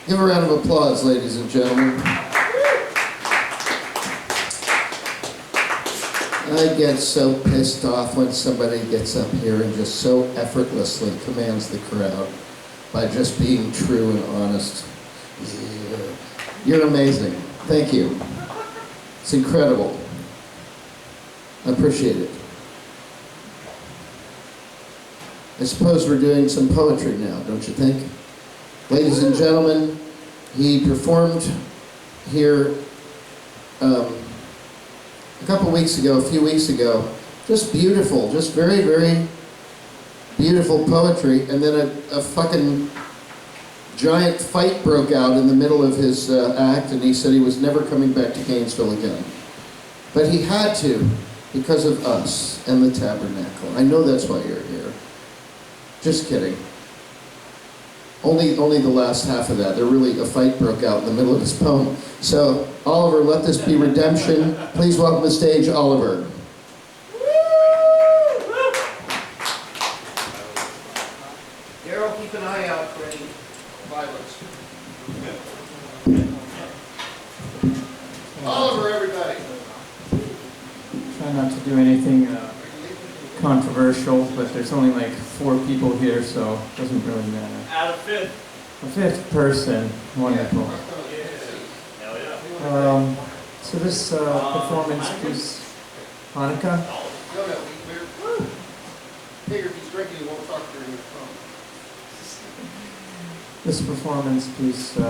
Give a round of applause, ladies and gentlemen. I get so pissed off when somebody gets up here and just so effortlessly commands the crowd by just being true and honest. Yeah. You're amazing. Thank you. It's incredible. I appreciate it. I suppose we're doing some poetry now, don't you think? Ladies and gentlemen, he performed here a few weeks ago. Just beautiful, just very, very beautiful poetry. And then a fucking giant fight broke out in the middle of his act, and he said he was never coming back to Gainesville again. But he had to, because of us and the Tabernacle. I know that's why you're here. Just kidding. Only the last half of that. A fight broke out in the middle of his poem. So, Oliver, let this be redemption. Please welcome to the stage, Oliver. Daryl, keep an eye out for any violence. Oliver, everybody. Try not to do anything controversial, but there's only like 4 people here, so it doesn't really matter. Out of 5th. A 5th person, wonderful. So this performance piece, Hanukkah. No, we're figure if he's drinking, he won't talk during the phone. This performance piece, I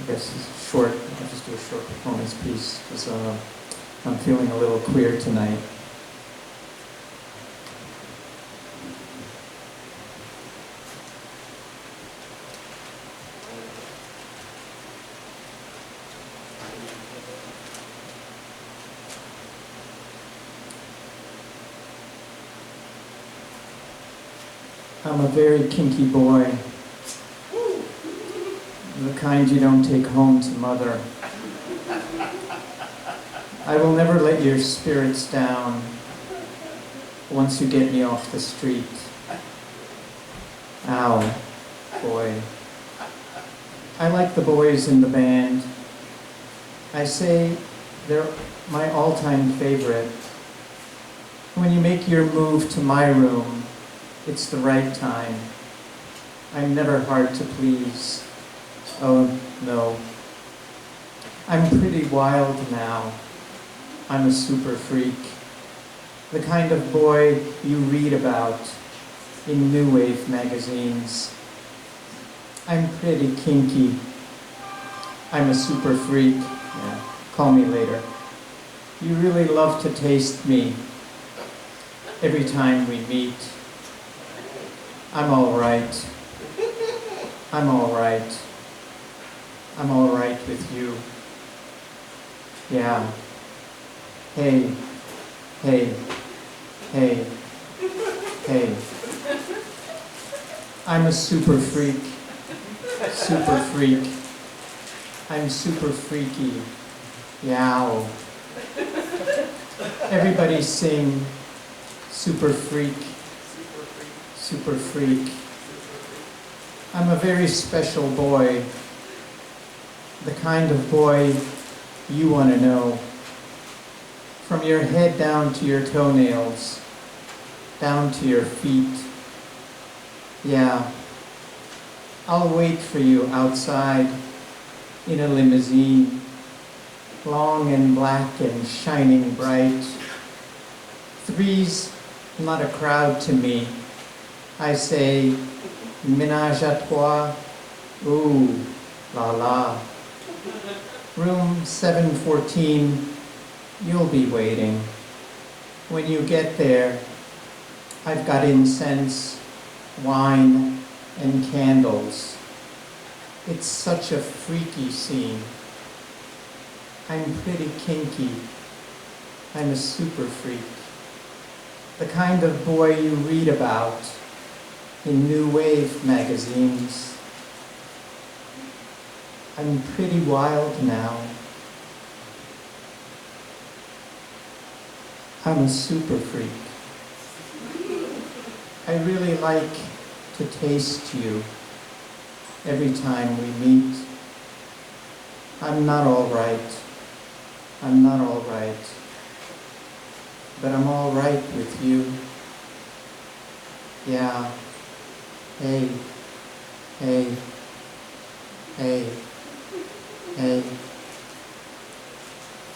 guess is short. I'll just do a short performance piece because I'm feeling a little queer tonight. I'm a very kinky boy, the kind you don't take home to mother. I will never let your spirits down once you get me off the street. Ow, boy. I like the boys in the band. I say they're my all-time favorite. When you make your move to my room, it's the right time. I'm never hard to please. Oh, no. I'm pretty wild now. I'm a super freak. The kind of boy you read about in New Wave magazines. I'm pretty kinky. I'm a super freak. Yeah, call me later. You really love to taste me every time we meet. I'm all right. I'm all right. I'm all right with you. Yeah. Hey. Hey. Hey. Hey. I'm a super freak. Super freak. I'm super freaky. Yow. Everybody sing super freak. Super freak. I'm a very special boy. The kind of boy you want to know. From your head down to your toenails, down to your feet. Yeah. I'll wait for you outside in a limousine, long and black and shining bright. 3's not a crowd to me. I say, ménage à trois, ooh, la la. Room 714, you'll be waiting. When you get there, I've got incense, wine, and candles. It's such a freaky scene. I'm pretty kinky. I'm a super freak. The kind of boy you read about in New Wave magazines. I'm pretty wild now. I'm a super freak. I really like to taste you every time we meet. I'm not all right. I'm not all right. But I'm all right with you. Yeah. Hey. Hey. Hey. Hey.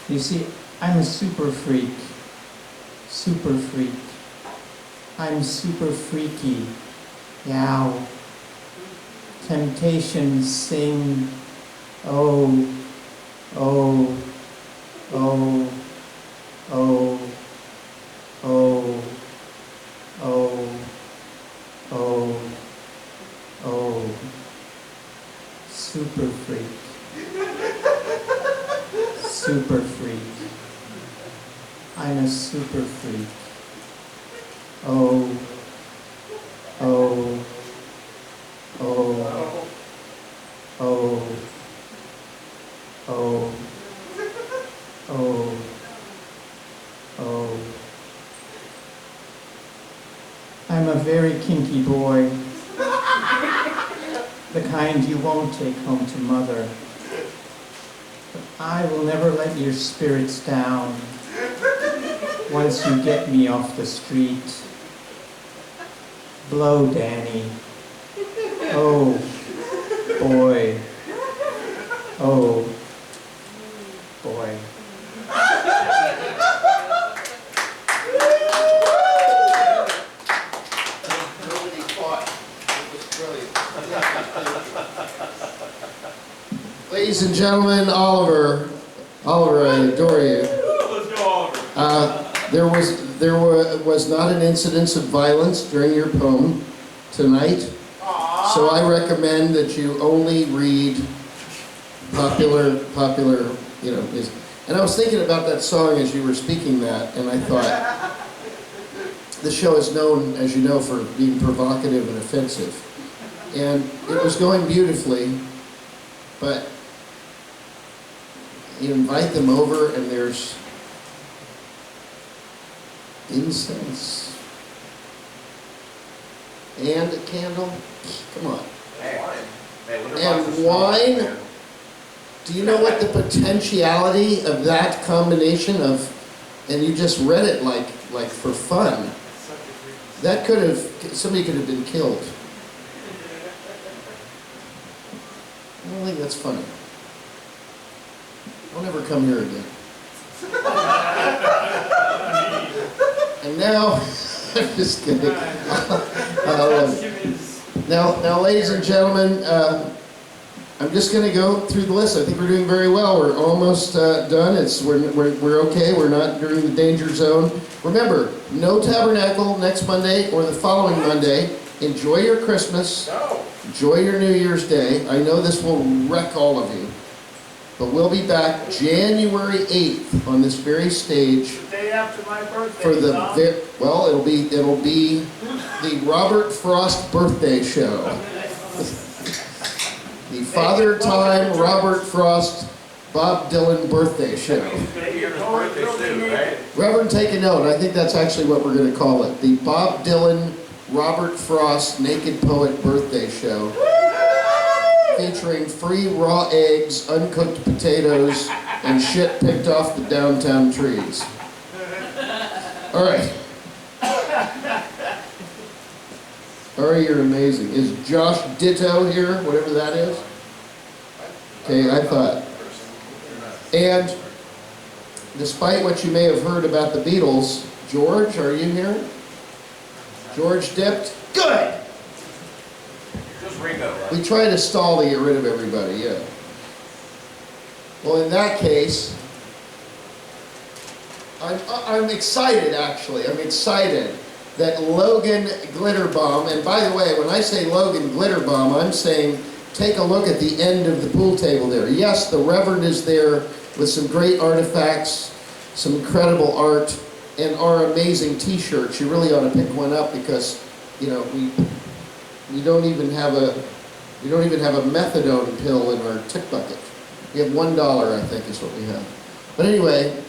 You see, I'm a super freak. Super freak. I'm super freaky. Yow. Temptations sing. Oh. Oh. Oh. Oh. Oh. Oh. Oh. Oh. Super freak. Super freak. I'm a super freak. Oh. Oh. Oh. Oh. Oh. Oh. Oh. I'm a very kinky boy. The kind you won't take home to mother. But I will never let your spirits down once you get me off the street. Blow, Danny. Oh, boy. Oh, boy. Nobody fought. It was brilliant. Ladies and gentlemen, Oliver. Oliver, I adore you. Let's go, Oliver. There was not an incidence of violence during your poem tonight, so I recommend that you only read popular, music. And I was thinking about that song as you were speaking that, and I thought, the show is known, as you know, for being provocative and offensive. And it was going beautifully, but you invite them over and there's incense and a candle. Come on. And wine. Do you know what the potentiality of that combination of, and you just read it like for fun. That could have, somebody could have been killed. I don't think that's funny. Don't ever come here again. And now, I'm just kidding. Now, ladies and gentlemen, I'm just going to go through the list. I think we're doing very well. We're almost done. We're okay. We're not during the danger zone. Remember, no Tabernacle next Monday or the following Monday. Enjoy your Christmas. Enjoy your New Year's Day. I know this will wreck all of you. But we'll be back January 8th on this very stage. The day after my birthday. For the it'll be the Robert Frost birthday show. The Father Time Robert Frost Bob Dylan birthday show. Reverend, take a note. I think that's actually what we're going to call it. The Bob Dylan Robert Frost Naked Poet birthday show. Featuring free raw eggs, uncooked potatoes, and shit picked off the downtown trees. All right. Ari, you're amazing. Is Josh Ditto here, whatever that is? Okay, I thought. And despite what you may have heard about the Beatles, George, are you here? George dipped? Good! Ringo. We try to stall to get rid of everybody, yeah. Well, in that case, I'm excited, actually. I'm excited that Logan Glitterbaum, and by the way, when I say Logan Glitterbaum, I'm saying take a look at the end of the pool table there. Yes, the Reverend is there with some great artifacts, some incredible art, and our amazing t-shirts. You really ought to pick one up because, you know, we don't even have a methadone pill in our tip bucket. We have $1, I think, is what we have. But anyway,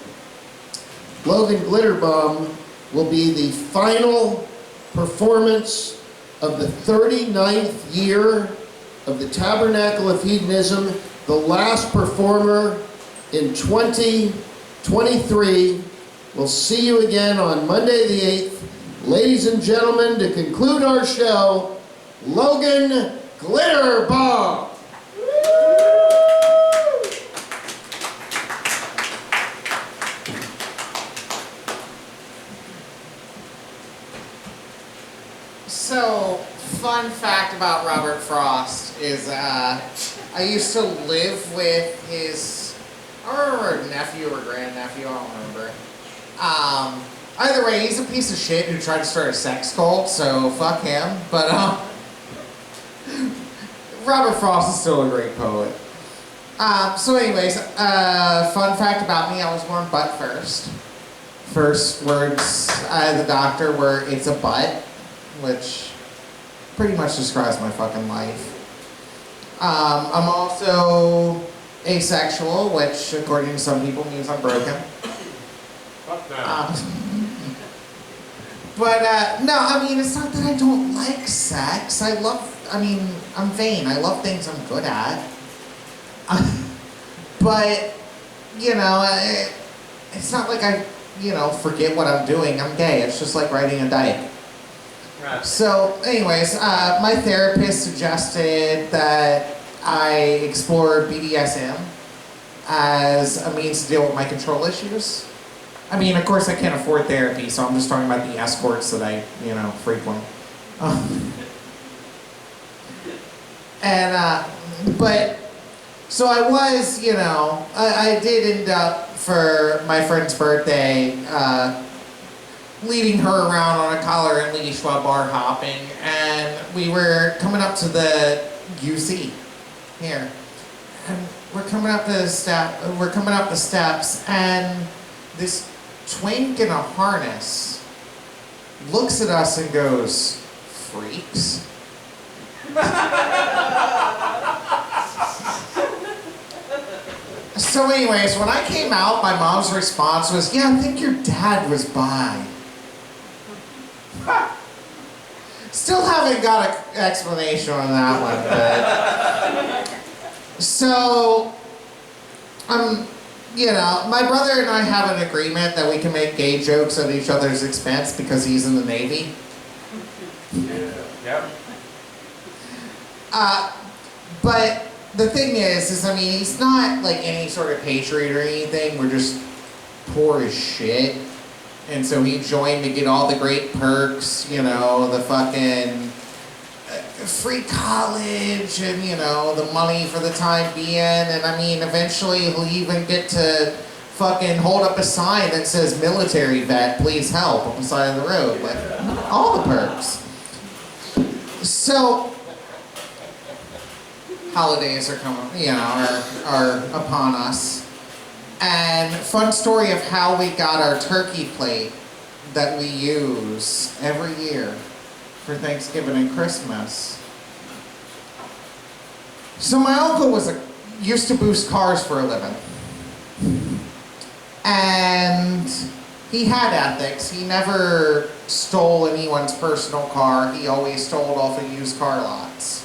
Logan Glitterbaum will be the final performance of the 39th year of the Tabernacle of Hedonism, the last performer in 2023. We'll see you again on Monday the 8th. Ladies and gentlemen, to conclude our show, Logan Glitterbomb. So, fun fact about Robert Frost is I used to live with his, I remember nephew or grandnephew, I don't remember. Either way, he's a piece of shit who tried to start a sex cult, so fuck him. But Robert Frost is still a great poet. So anyways, fun fact about me, I was born butt first. First words out of the doctor were, "It's a butt," which pretty much describes my fucking life. I'm also asexual, which according to some people means I'm broken. Fuck that. But no, I mean, it's not that I don't like sex. I'm vain. I love things I'm good at. But, you know, it's not like I, forget what I'm doing. I'm gay. It's just like riding a dike. Right. So, anyways, my therapist suggested that I explore BDSM as a means to deal with my control issues. I mean, of course, I can't afford therapy, so I'm just talking about the escorts that I, frequent. So I was, I did end up, for my friend's birthday, leading her around on a collar and leash while bar hopping, and we were coming up to the UC here, and we're coming up the steps, and this twink in a harness looks at us and goes, "Freaks." So anyways, when I came out, my mom's response was, "Yeah, I think your dad was bi." Still haven't got an explanation on that one, but... So, my brother and I have an agreement that we can make gay jokes at each other's expense because he's in the Navy. Yep. But the thing is he's not like any sort of patriot or anything. We're just poor as shit. And so he joined to get all the great perks, the fucking free college and, the money for the time being. And eventually he'll even get to fucking hold up a sign that says "military vet, please help" on the side of the road. Like, all the perks. So, holidays are coming, are upon us. And fun story of how we got our turkey plate that we use every year for Thanksgiving and Christmas. So my uncle used to boost cars for a living. And he had ethics. He never stole anyone's personal car. He always stole off of used car lots.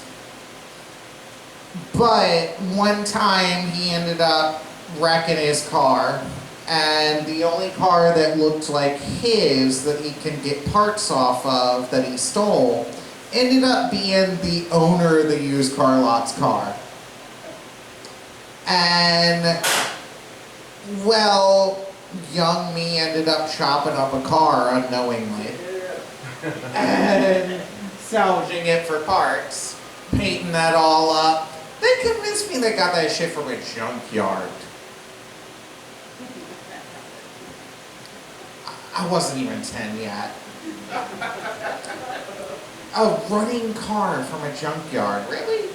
But one time he ended up wrecking his car, and the only car that looked like his that he can get parts off of that he stole ended up being the owner of the used car lot's car. And, well, young me ended up chopping up a car unknowingly and salvaging it for parts, painting that all up. They convinced me they got that shit from a junkyard. I wasn't even 10 yet. A running car from a junkyard, really?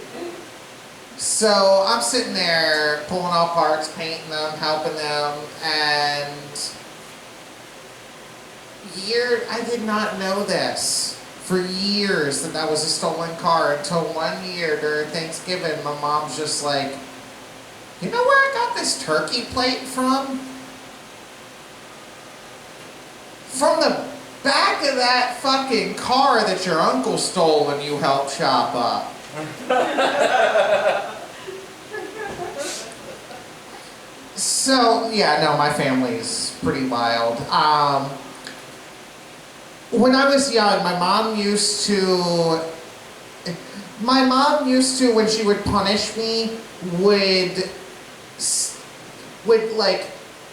So I'm sitting there pulling all parts, painting them, helping them, and I did not know this for years that was a stolen car until one year during Thanksgiving, my mom's just like, "You know where I got this turkey plate from? From the back of that fucking car that your uncle stole when you helped chop up." So, yeah, no, my family's pretty wild. When I was young, my mom used to, when she would punish me, would like,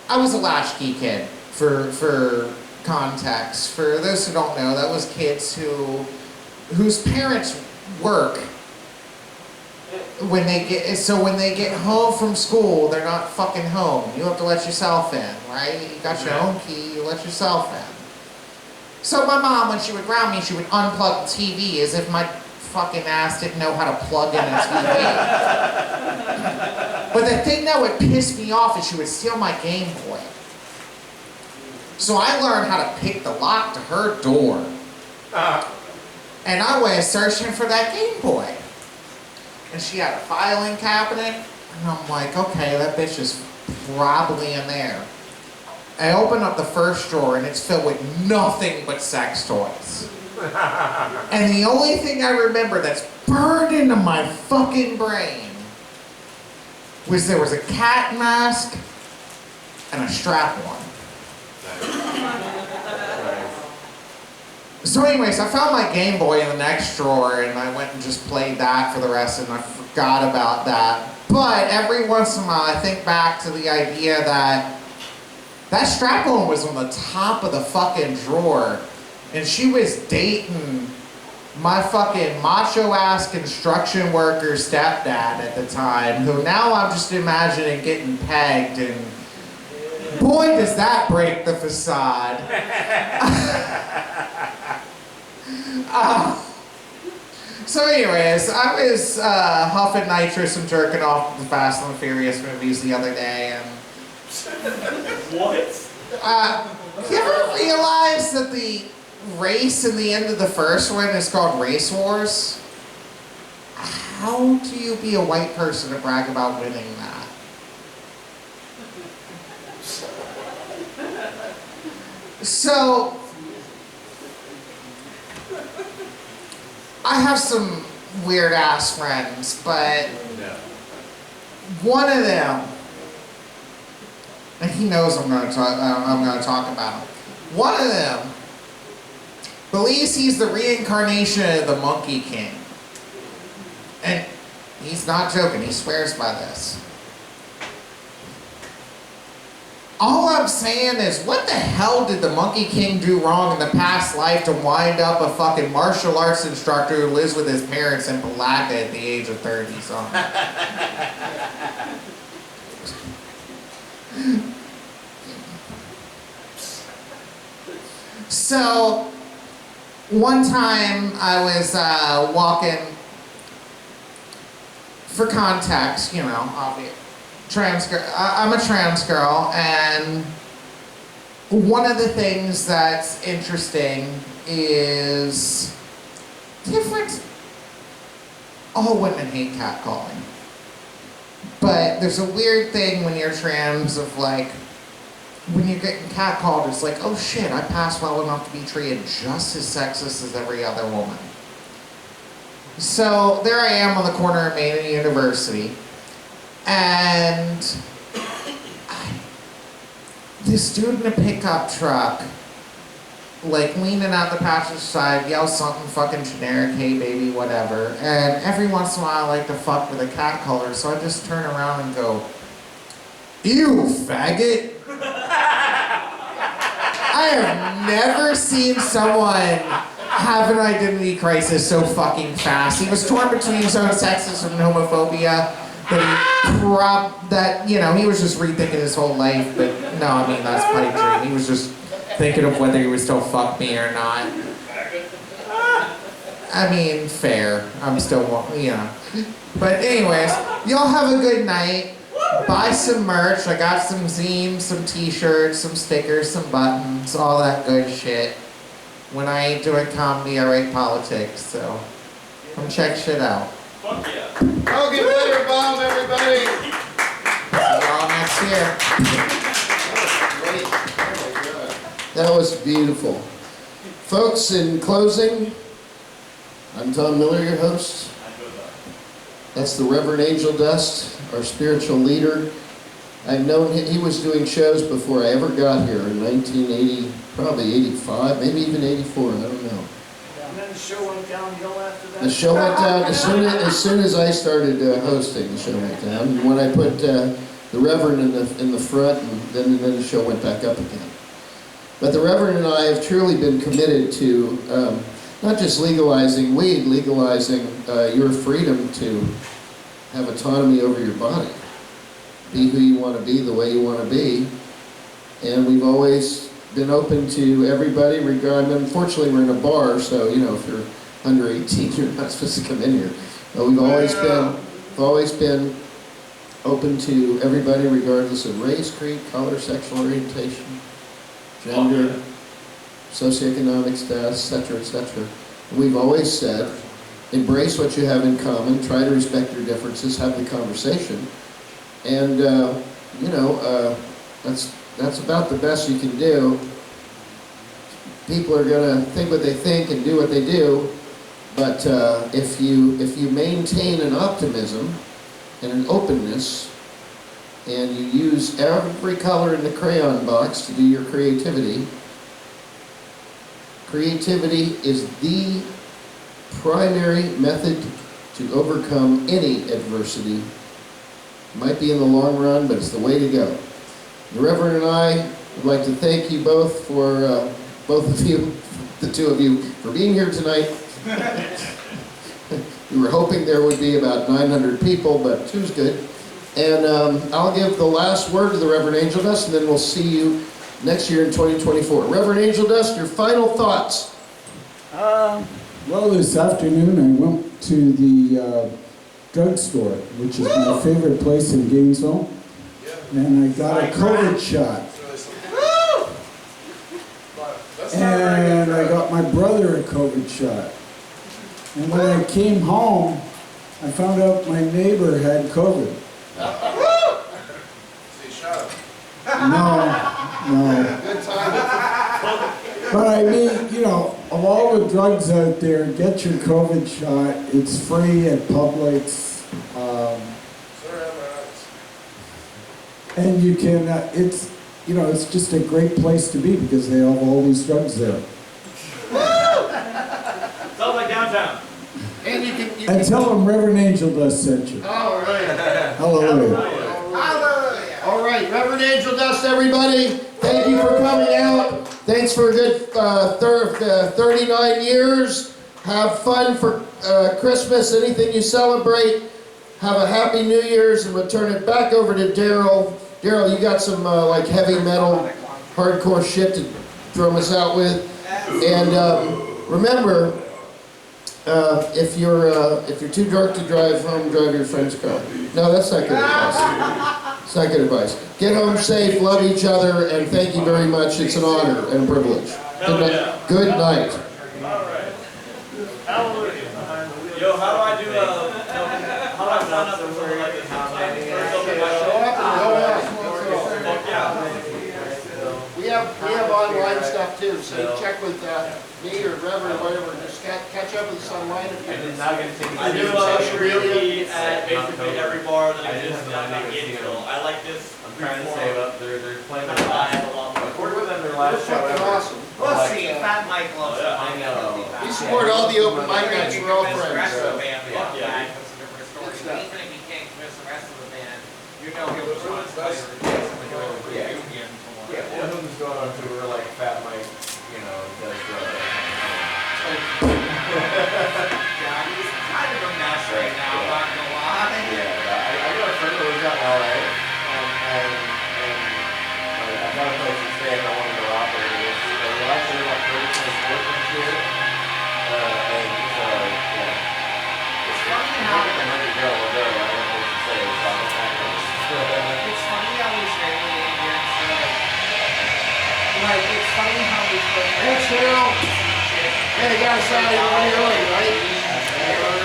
I was a latchkey kid, for context. For those who don't know, that was kids whose parents work. When they get home from school, they're not fucking home. You have to let yourself in, right? You got your own key, you let yourself in. So my mom, when she would ground me, she would unplug the TV as if my fucking ass didn't know how to plug in a TV. But the thing that would piss me off is she would steal my Game Boy. So I learned how to pick the lock to her door. And I went searching for that Game Boy. And she had a filing cabinet, and I'm like, okay, that bitch is probably in there. I open up the first drawer, and it's filled with nothing but sex toys. And the only thing I remember that's burned into my fucking brain was there was a cat mask and a strap-on. So anyways, I found my Game Boy in the next drawer, and I went and just played that for the rest, and I forgot about that. But every once in a while, I think back to the idea that strap-on was on the top of the fucking drawer, and she was dating my fucking macho-ass construction worker stepdad at the time, who now I'm just imagining getting pegged, and boy, does that break the facade. So anyways, I was huffing nitrous and jerking off the Fast and the Furious movies the other day, and What? you ever realize that the race in the end of the first one is called Race Wars? How do you be a white person to brag about winning that? So, I have some weird ass friends, but one of them, and he knows I'm going to talk about him. One of them believes he's the reincarnation of the Monkey King. And he's not joking, he swears by this. All I'm saying is, what the hell did the Monkey King do wrong in the past life to wind up a fucking martial arts instructor who lives with his parents in Palatka at the age of 30-something? So, one time I was walking, for context, you know, obvious. I'm a trans girl, and one of the things that's interesting is different. All women hate catcalling, but there's a weird thing when you're trans of like, when you're getting catcalled, it's like, oh shit, I pass well enough to be treated just as sexist as every other woman. So there I am on the corner of Maine and University. And this dude in a pickup truck, like leaning out the passenger side, yells something fucking generic, hey baby, whatever. And every once in a while I like to fuck with a cat color, so I just turn around and go, ew, faggot. I have never seen someone have an identity crisis so fucking fast. He was torn between his own sexism and homophobia. That he was just rethinking his whole life, but no, I mean, that's pipe dream. He was just thinking of whether he would still fuck me or not. I mean, fair. I'm still, But anyways, y'all have a good night. Buy some merch. I got some zines, some t-shirts, some stickers, some buttons, all that good shit. When I ain't doing comedy, I write politics, so come check shit out. Fuck yeah. Oh, get better, Bob, everybody. See y'all next year. Great. Oh my God. That was beautiful. Folks, in closing, I'm Tom Miller, your host. That's the Reverend Angel Dust, our spiritual leader. I've known him, he was doing shows before I ever got here in 1980, probably 85, maybe even 84, I don't know. And then the show went downhill after that? The show went down as soon as I started hosting. The show went down, and when I put the Reverend in the front, and then the show went back up again. But the Reverend and I have truly been committed to not just legalizing weed, legalizing your freedom to have autonomy over your body, be who you want to be, the way you want to be, and we've always been open to everybody. Unfortunately, we're in a bar, so you know if you're under 18, you're not supposed to come in here. But we've always been open to everybody, regardless of race, creed, color, sexual orientation, gender, socioeconomic status, etc., etc. We've always said, embrace what you have in common, try to respect your differences, have the conversation, and that's about the best you can do. People are going to think what they think and do what they do, but if you maintain an optimism and an openness, and you use every color in the crayon box to do your creativity, creativity is the primary method to overcome any adversity. It might be in the long run, but it's the way to go. The Reverend and I would like to thank you both for, both of you, the two of you, for being here tonight. We were hoping there would be about 900 people, but two's good. And I'll give the last word to the Reverend Angel Dust, and then we'll see you next year in 2024. Reverend Angel Dust, your final thoughts. Well, this afternoon I went to the drugstore, which is my favorite place in Gainesville, and I got a COVID shot. And I got my brother a COVID shot. And when I came home, I found out my neighbor had COVID. No. Good time. But I mean, you know, of all the drugs out there, get your COVID shot. It's free at Publix. And you can, it's just a great place to be because they have all these drugs there. Sounds like downtown. And you can And tell them Reverend Angel Dust sent you. all right. Hallelujah. Hallelujah. All right, Reverend Angel Dust, everybody, thank you for coming out. Thanks for a good 39 years. Have fun for Christmas, anything you celebrate. Have a happy New Year's, and we'll turn it back over to Daryl. Daryl, you got some like heavy metal, hardcore shit to drum us out with. And remember, if you're too drunk to drive home, drive your friend's car. No, that's not good advice. It's not good advice. Get home safe, love each other, and thank you very much. It's an honor and a privilege. Good night. Good night. All right. Hallelujah. Yo, how do I do how do I sign up for something like this? Show up and go out. Fuck yeah. We have online stuff too, so you check with me or Reverend or whatever, just catch up with us online if you I do social media. at basically every bar that exists in Gainesville. I like this. I'm trying to save up. They're playing their I last. have a lot more. According to them, their We're last show fucking ever. awesome. We'll see. Fat Mike loves it. I know. We support all the open mic nights, we're all The rest friends. of the band, Yeah. yeah, that's a different story. Good But stuff. even if you can't convince the rest of the band, you know he'll just want to play the dance and go over Yeah. you again tomorrow. Yeah, one of them's going on tour like Fat Mike, does. Yeah, he's kind of a mess right now, not gonna lie. I got a friend that lives out in LA, and I've got a place to stay if I want to go out there. We're actually like 30 split next year, and so It's funny I'm how not gonna let it go. I'll go. I don't know what to say, so I'm not gonna. it's funny how these family agents like it's funny how we put Thanks, Daryl. Hey, guys, sorry, you're early, right?